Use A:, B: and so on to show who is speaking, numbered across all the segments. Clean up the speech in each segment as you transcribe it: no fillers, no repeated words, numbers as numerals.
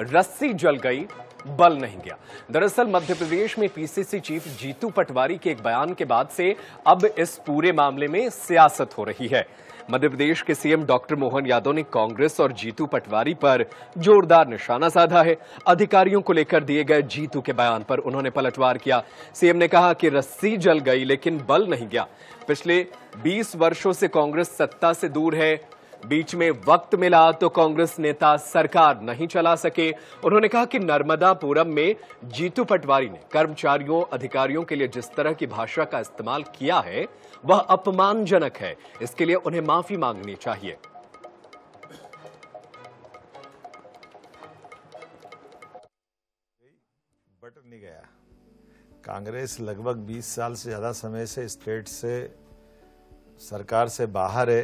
A: रस्सी जल गई, बल नहीं गया। दरअसल मध्य प्रदेश में पीसीसी चीफ जीतू पटवारी के एक बयान के बाद से अब इस पूरे मामले में सियासत हो रही है। मध्य प्रदेश के सीएम डॉक्टर मोहन यादव ने कांग्रेस और जीतू पटवारी पर जोरदार निशाना साधा है। अधिकारियों को लेकर दिए गए जीतू के बयान पर उन्होंने पलटवार किया। सीएम ने कहा कि रस्सी जल गई लेकिन बल नहीं गया। पिछले 20 वर्षों से कांग्रेस सत्ता से दूर है, बीच में वक्त मिला तो कांग्रेस नेता सरकार नहीं चला सके। उन्होंने कहा कि नर्मदापुरम में जीतू पटवारी ने कर्मचारियों अधिकारियों के लिए जिस तरह की भाषा का इस्तेमाल किया है वह अपमानजनक है। इसके लिए उन्हें माफी मांगनी चाहिए।
B: बट नहीं गया। कांग्रेस लगभग 20 साल से ज्यादा समय से स्टेट से सरकार से बाहर है।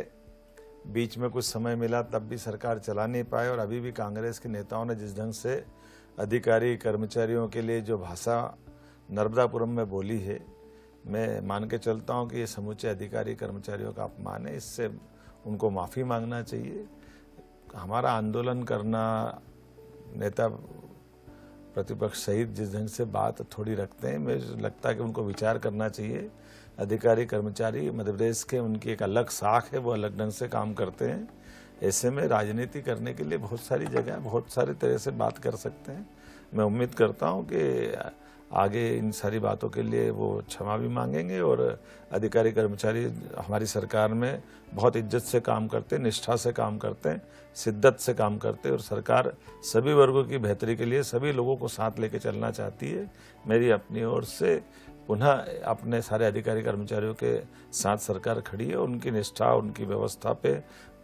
B: बीच में कुछ समय मिला तब भी सरकार चला नहीं पाए और अभी भी कांग्रेस के नेताओं ने जिस ढंग से अधिकारी कर्मचारियों के लिए जो भाषा नर्मदापुरम में बोली है, मैं मान के चलता हूं कि ये समूचे अधिकारी कर्मचारियों का अपमान है। इससे उनको माफ़ी मांगना चाहिए। हमारा आंदोलन करना, नेता प्रतिपक्ष सहित जिस ढंग से बात थोड़ी रखते हैं, मुझे लगता है कि उनको विचार करना चाहिए। अधिकारी कर्मचारी मध्य प्रदेश के उनकी एक अलग साख है, वो अलग ढंग से काम करते हैं। ऐसे में राजनीति करने के लिए बहुत सारी जगह, बहुत सारे तरह से बात कर सकते हैं। मैं उम्मीद करता हूं कि आगे इन सारी बातों के लिए वो क्षमा भी मांगेंगे और अधिकारी कर्मचारी हमारी सरकार में बहुत इज्जत से काम करते हैं, निष्ठा से काम करते हैं, शिद्दत से काम करते हैं और सरकार सभी वर्गों की बेहतरी के लिए सभी लोगों को साथ लेके चलना चाहती है। मेरी अपनी ओर से पुनः अपने सारे अधिकारी कर्मचारियों के साथ सरकार खड़ी है। उनकी निष्ठा, उनकी व्यवस्था पे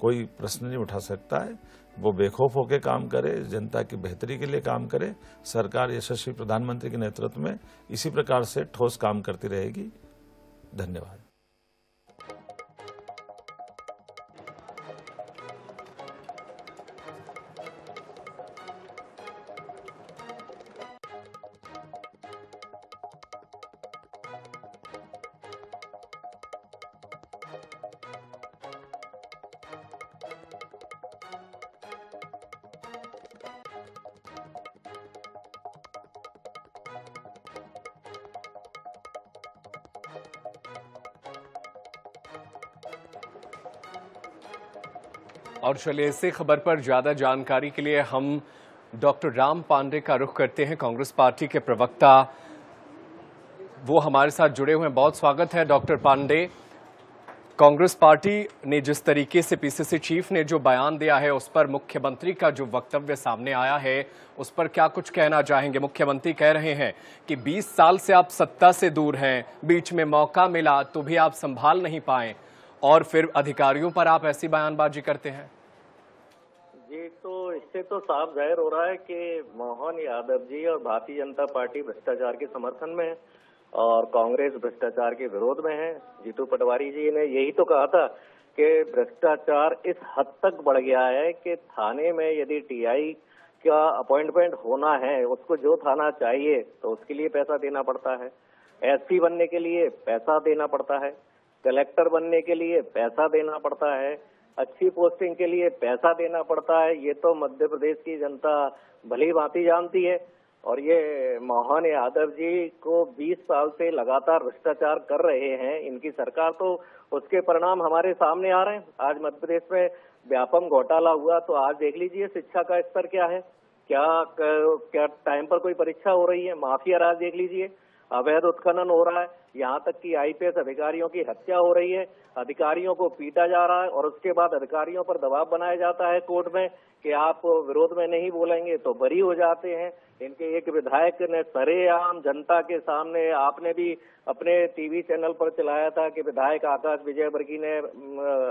B: कोई प्रश्न नहीं उठा सकता है। वो बेखौफ होकर काम करे, जनता की बेहतरी के लिए काम करे। सरकार यशस्वी प्रधानमंत्री के नेतृत्व में इसी प्रकार से ठोस काम करती रहेगी। धन्यवाद।
A: और चलिए इसी खबर पर ज्यादा जानकारी के लिए हम डॉक्टर राम पांडे का रुख करते हैं। कांग्रेस पार्टी के प्रवक्ता वो हमारे साथ जुड़े हुए हैं। बहुत स्वागत है डॉक्टर पांडे। कांग्रेस पार्टी ने जिस तरीके से पीसीसी चीफ ने जो बयान दिया है उस पर मुख्यमंत्री का जो वक्तव्य सामने आया है उस पर क्या कुछ कहना चाहेंगे? मुख्यमंत्री कह रहे हैं कि 20 साल से आप सत्ता से दूर हैं, बीच में मौका मिला तो भी आप संभाल नहीं पाए और फिर अधिकारियों पर आप ऐसी बयानबाजी करते हैं।
C: जी, तो इससे तो साफ जाहिर हो रहा है कि मोहन यादव जी और भारतीय जनता पार्टी भ्रष्टाचार के समर्थन में है और कांग्रेस भ्रष्टाचार के विरोध में है। जीतू पटवारी जी ने यही तो कहा था कि भ्रष्टाचार इस हद तक बढ़ गया है कि थाने में यदि टीआई का अपॉइंटमेंट होना है, उसको जो थाना चाहिए तो उसके लिए पैसा देना पड़ता है, एसपी बनने के लिए पैसा देना पड़ता है, कलेक्टर बनने के लिए पैसा देना पड़ता है, अच्छी पोस्टिंग के लिए पैसा देना पड़ता है। ये तो मध्य प्रदेश की जनता भली भांति जानती है और ये मोहन यादव जी को 20 साल से लगातार भ्रष्टाचार कर रहे हैं इनकी सरकार, तो उसके परिणाम हमारे सामने आ रहे हैं। आज मध्य प्रदेश में व्यापम घोटाला हुआ तो आज देख लीजिए शिक्षा का स्तर क्या है, क्या टाइम पर कोई परीक्षा हो रही है। माफिया राज देख लीजिए, अवैध उत्खनन हो रहा है, यहाँ तक कि आईपीएस अधिकारियों की हत्या हो रही है, अधिकारियों को पीटा जा रहा है और उसके बाद अधिकारियों पर दबाव बनाया जाता है कोर्ट में कि आप विरोध में नहीं बोलेंगे तो बरी हो जाते हैं। इनके एक विधायक ने सरेआम जनता के सामने, आपने भी अपने टीवी चैनल पर चलाया था कि विधायक आकाश विजयवर्गीय ने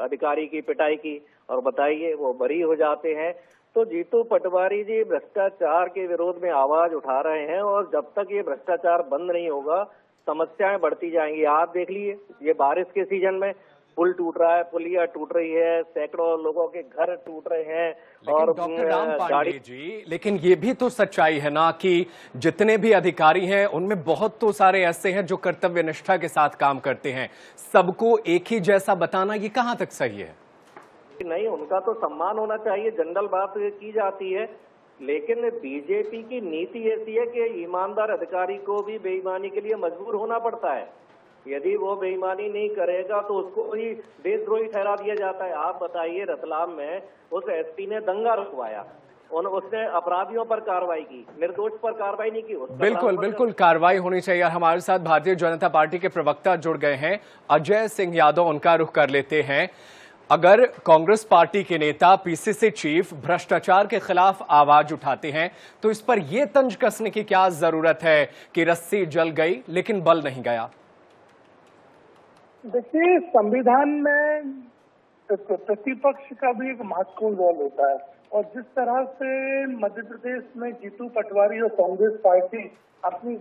C: अधिकारी की पिटाई की और बताइए वो बरी हो जाते हैं। तो जीतू पटवारी जी भ्रष्टाचार के विरोध में आवाज उठा रहे हैं और जब तक ये भ्रष्टाचार बंद नहीं होगा समस्याएं बढ़ती जाएंगी। आप देख लीजिए, ये बारिश के सीजन में पुल टूट रहा है, पुलिया टूट रही है, सैकड़ों लोगों के घर टूट रहे हैं। और
A: डॉक्टर राम पांडे जी, लेकिन ये भी तो सच्चाई है ना कि जितने भी अधिकारी हैं उनमें बहुत तो सारे ऐसे हैं जो कर्तव्य निष्ठा के साथ काम करते हैं। सबको एक ही जैसा बताना ये कहां तक सही है?
C: नहीं, उनका तो सम्मान होना चाहिए। जनरल बात की जाती है लेकिन बीजेपी की नीति ऐसी है कि ईमानदार अधिकारी को भी बेईमानी के लिए मजबूर होना पड़ता है। यदि वो बेईमानी नहीं करेगा तो उसको ही देशद्रोही ठहरा दिया जाता है। आप बताइए, रतलाम में उस एसपी ने दंगा रुकवाया, उसने अपराधियों पर कार्रवाई की, निर्दोष पर कार्रवाई नहीं की।
A: बिल्कुल बिल्कुल कार्रवाई होनी चाहिए। हमारे साथ भारतीय जनता पार्टी के प्रवक्ता जुड़ गए हैं, अजय सिंह यादव, उनका रुख कर लेते हैं। अगर कांग्रेस पार्टी के नेता, पीसीसी चीफ भ्रष्टाचार के खिलाफ आवाज उठाते हैं तो इस पर यह तंज कसने की क्या जरूरत है कि रस्सी जल गई लेकिन बल नहीं गया?
D: देखिए, संविधान में प्रतिपक्ष का भी एक महत्वपूर्ण रोल होता है और जिस तरह से मध्य प्रदेश में जीतू पटवारी और कांग्रेस पार्टी अपनी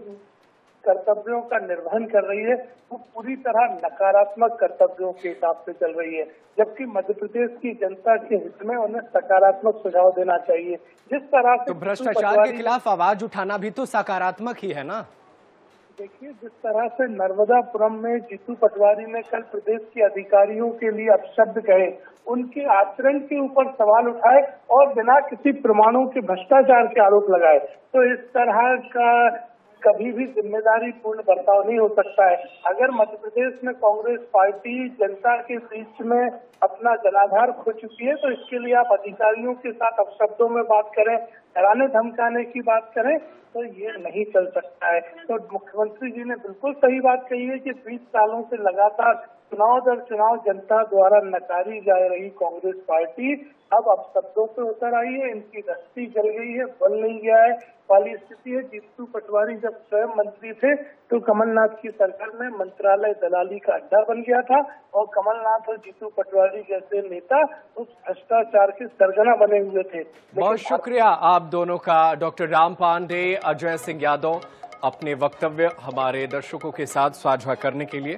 D: कर्तव्यों का निर्वहन कर रही है, वो पूरी तरह नकारात्मक कर्तव्यों के हिसाब से चल रही है, जबकि मध्य प्रदेश की जनता के हित में उन्हें सकारात्मक सुझाव देना चाहिए। जिस तरह से
A: तो भ्रष्टाचार के खिलाफ आवाज उठाना भी तो सकारात्मक ही है ना।
D: देखिए, जिस तरह से नर्मदापुरम में जीतू पटवारी ने कल प्रदेश के अधिकारियों के लिए अपशब्द कहे, उनके आचरण के ऊपर सवाल उठाए और बिना किसी प्रमाणों के भ्रष्टाचार के आरोप लगाए, तो इस तरह का कभी भी जिम्मेदारी पूर्ण बर्ताव नहीं हो सकता है। अगर मध्य प्रदेश में कांग्रेस पार्टी जनता के बीच में अपना जनाधार खो चुकी है, तो इसके लिए आप अधिकारियों के साथ अपशब्दों में बात करें, डराने धमकाने की बात करें, तो ये नहीं चल सकता है। तो मुख्यमंत्री जी ने बिल्कुल सही बात कही है कि 20 सालों से लगातार चुनाव दर चुनाव जनता द्वारा नकारी जा रही कांग्रेस पार्टी अब अपशब्दों पे उतर आई है, इनकी रस्सी जल गई है, बल नहीं गया है वाली स्थिति है। जीतू पटवारी जब स्वयं मंत्री थे तो कमलनाथ की सरकार में मंत्रालय दलाली का अड्डा बन गया था और कमलनाथ और जीतू पटवारी जैसे नेता उस भ्रष्टाचार के सरगना बने हुए थे।
A: बहुत शुक्रिया आप दोनों का, डॉक्टर राम पांडे, अजय सिंह यादव, अपने वक्तव्य हमारे दर्शकों के साथ साझा करने के लिए।